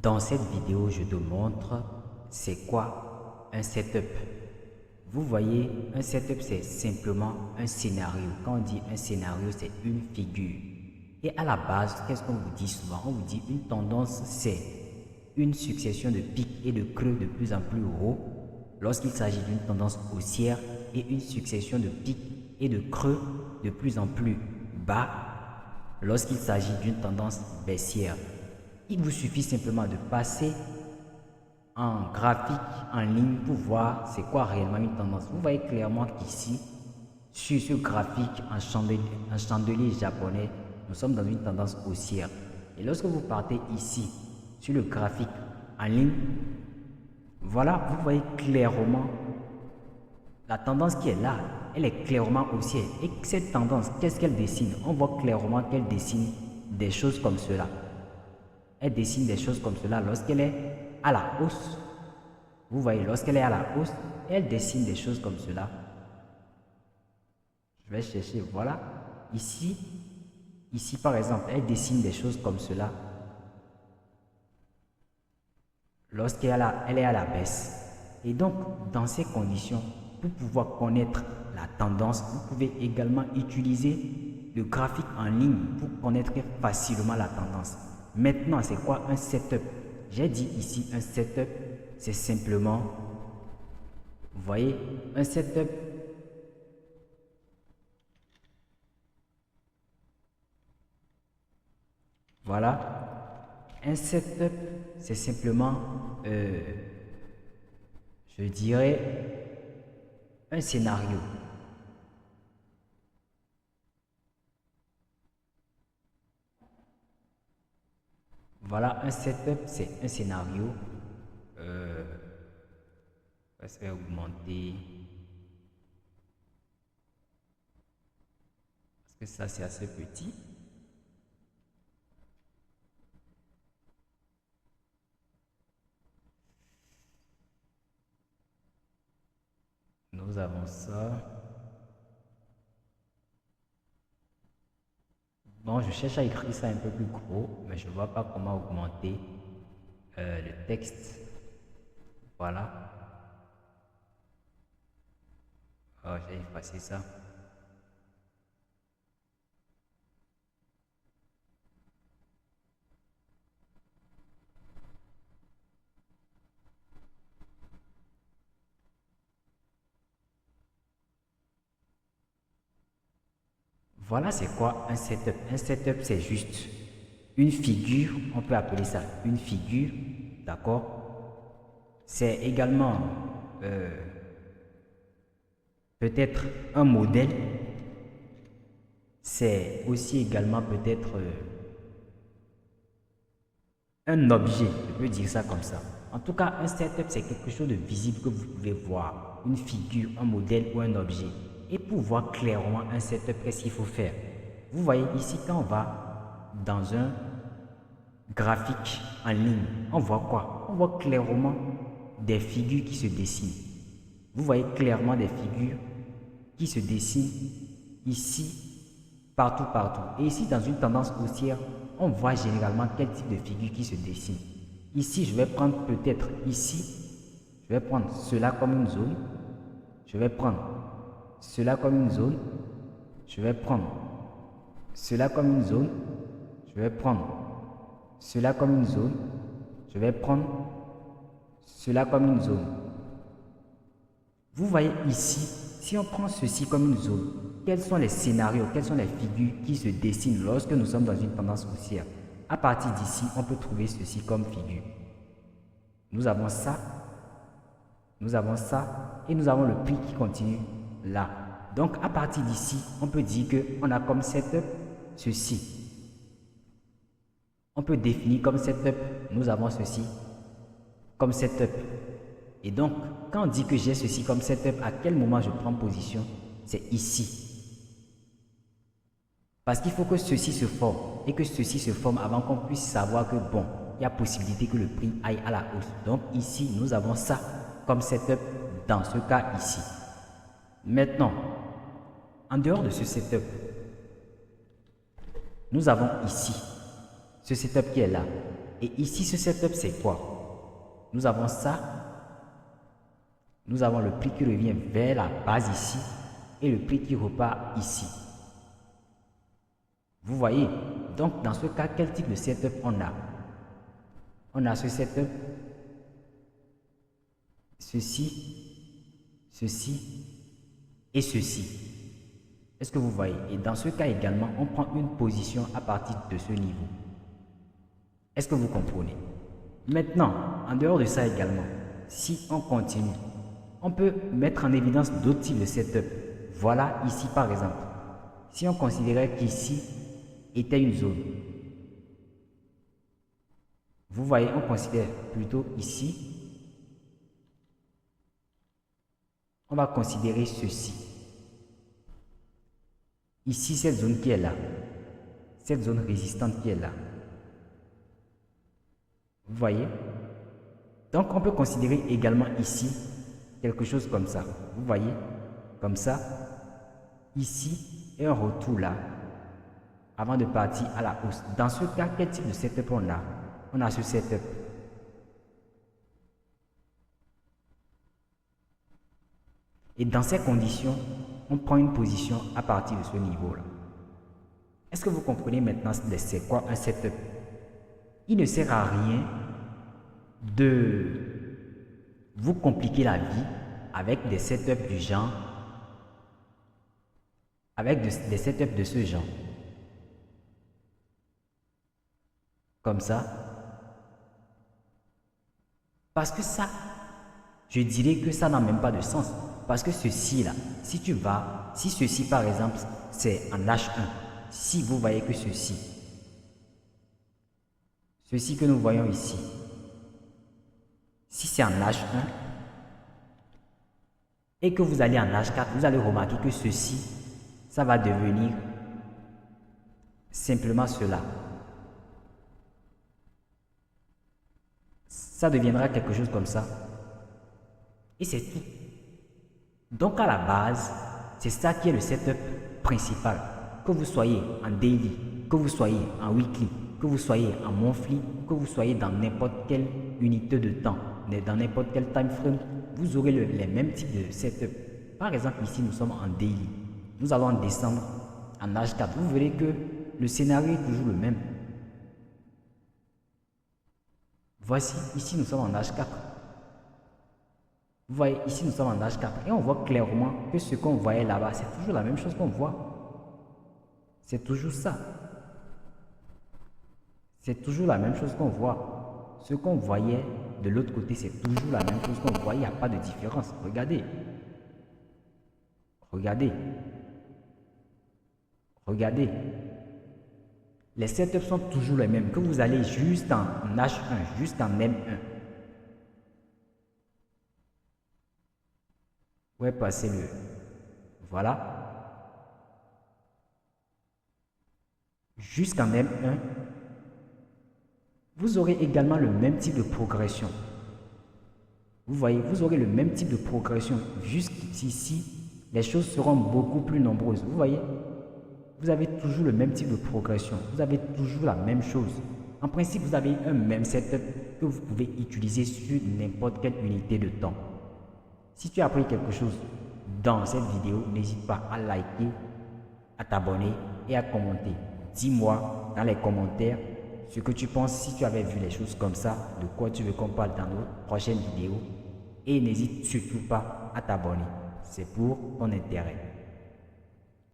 Dans cette vidéo, je te montre c'est quoi un setup. Vous voyez, un setup, c'est simplement un scénario. Quand on dit un scénario, c'est une figure. Et à la base, qu'est-ce qu'on vous dit souvent? On vous dit une tendance, c'est une succession de pics et de creux de plus en plus hauts lorsqu'il s'agit d'une tendance haussière et une succession de pics et de creux de plus en plus bas lorsqu'il s'agit d'une tendance baissière. Il vous suffit simplement de passer en graphique en ligne pour voir c'est quoi réellement une tendance. Vous voyez clairement qu'ici, sur ce graphique en chandelier japonais, nous sommes dans une tendance haussière. Et lorsque vous partez ici, sur le graphique en ligne, voilà, vous voyez clairement la tendance qui est là, elle est clairement haussière. Et cette tendance, qu'est-ce qu'elle dessine? On voit clairement qu'elle dessine des choses comme cela. Elle dessine des choses comme cela lorsqu'elle est à la hausse. Vous voyez, lorsqu'elle est à la hausse, elle dessine des choses comme cela. Je vais chercher, voilà. Ici par exemple, elle dessine des choses comme cela. Lorsqu'elle est à la baisse. Et donc, dans ces conditions, pour pouvoir connaître la tendance, vous pouvez également utiliser le graphique en ligne pour connaître facilement la tendance. Maintenant, c'est quoi un setup? J'ai dit ici un setup, c'est simplement, vous voyez, un setup, voilà, un setup, c'est simplement, je dirais, un scénario. Voilà, un setup, c'est un scénario. Je vais augmenter. Parce que ça, c'est assez petit. Nous avons ça. Bon, je cherche à écrire ça un peu plus gros, mais je ne vois pas comment augmenter le texte. Voilà. Oh, j'ai effacé ça. Voilà, c'est quoi un setup? Un setup, c'est juste une figure, on peut appeler ça une figure, d'accord? C'est également peut-être un modèle, c'est aussi également peut-être un objet, je peux dire ça comme ça. En tout cas, un setup, c'est quelque chose de visible que vous pouvez voir, une figure, un modèle ou un objet. Et pour voir clairement un setup, qu'est-ce qu'il faut faire? Vous voyez ici, quand on va dans un graphique en ligne, on voit quoi? On voit clairement des figures qui se dessinent. Vous voyez clairement des figures qui se dessinent ici, partout, partout. Et ici, dans une tendance haussière, on voit généralement quel type de figure qui se dessine. Ici, je vais prendre peut-être ici, je vais prendre cela comme une zone. Je vais prendre cela comme une zone. Je vais prendre cela comme une zone. Je vais prendre cela comme une zone. Je vais prendre cela comme une zone. Vous voyez ici, si on prend ceci comme une zone, quels sont les scénarios, quelles sont les figures qui se dessinent lorsque nous sommes dans une tendance haussière? À partir d'ici, on peut trouver ceci comme figure. Nous avons ça et nous avons le prix qui continue là. Donc à partir d'ici, on peut dire qu'on a comme setup ceci. On peut définir comme setup, nous avons ceci comme setup. Et donc, quand on dit que j'ai ceci comme setup, à quel moment je prends position? C'est ici. Parce qu'il faut que ceci se forme et que ceci se forme avant qu'on puisse savoir que bon, il y a possibilité que le prix aille à la hausse. Donc ici, nous avons ça comme setup dans ce cas ici. Maintenant, en dehors de ce setup, nous avons ici ce setup qui est là. Et ici, ce setup, c'est quoi? Nous avons ça. Nous avons le prix qui revient vers la base ici et le prix qui repart ici. Vous voyez? Donc, dans ce cas, quel type de setup on a? On a ce setup, ceci, ceci et ceci. Est-ce que vous voyez? Et dans ce cas également, on prend une position à partir de ce niveau. Est-ce que vous comprenez? Maintenant, en dehors de ça également, si on continue, on peut mettre en évidence d'autres types de setup. Voilà ici par exemple. Si on considérait qu'ici était une zone, vous voyez, on considère plutôt ici, on va considérer ceci. Ici, cette zone qui est là, cette zone résistante qui est là. Vous voyez? Donc, on peut considérer également ici quelque chose comme ça. Vous voyez? Comme ça. Ici, et un retour là, avant de partir à la hausse. Dans ce cas, quel type de setup on a? On a ce setup. Et dans ces conditions, on prend une position à partir de ce niveau-là. Est-ce que vous comprenez maintenant c'est quoi un setup? Il ne sert à rien de vous compliquer la vie avec des setups du genre, avec des setups de ce genre. Comme ça. Parce que ça, je dirais que ça n'a même pas de sens. Parce que ceci là, si tu vas, si ceci par exemple, c'est en H1, si vous voyez que ceci que nous voyons ici, si c'est en H1, et que vous allez en H4, vous allez remarquer que ceci, ça va devenir simplement cela. Ça deviendra quelque chose comme ça. Et c'est tout. Donc à la base, c'est ça qui est le setup principal. Que vous soyez en daily, que vous soyez en weekly, que vous soyez en monthly, que vous soyez dans n'importe quelle unité de temps, dans n'importe quel time frame, vous aurez les mêmes types de setup. Par exemple, ici, nous sommes en daily. Nous allons descendre en H4. Vous verrez que le scénario est toujours le même. Voici, ici, nous sommes en H4. Vous voyez, ici, nous sommes en H4. Et on voit clairement que ce qu'on voyait là-bas, c'est toujours la même chose qu'on voit. C'est toujours ça. C'est toujours la même chose qu'on voit. Ce qu'on voyait de l'autre côté, c'est toujours la même chose qu'on voit. Il n'y a pas de différence. Regardez. Regardez. Regardez. Les setups sont toujours les mêmes. Que vous allez juste en H1, juste en M1. Où est passé le... Voilà. Jusqu'en M1. Vous aurez également le même type de progression. Vous voyez, vous aurez le même type de progression. Jusqu'ici, les choses seront beaucoup plus nombreuses. Vous voyez, vous avez toujours le même type de progression. Vous avez toujours la même chose. En principe, vous avez un même setup que vous pouvez utiliser sur n'importe quelle unité de temps. Si tu as appris quelque chose dans cette vidéo, n'hésite pas à liker, à t'abonner et à commenter. Dis-moi dans les commentaires ce que tu penses si tu avais vu les choses comme ça, de quoi tu veux qu'on parle dans nos prochaines vidéos. Et n'hésite surtout pas à t'abonner. C'est pour ton intérêt.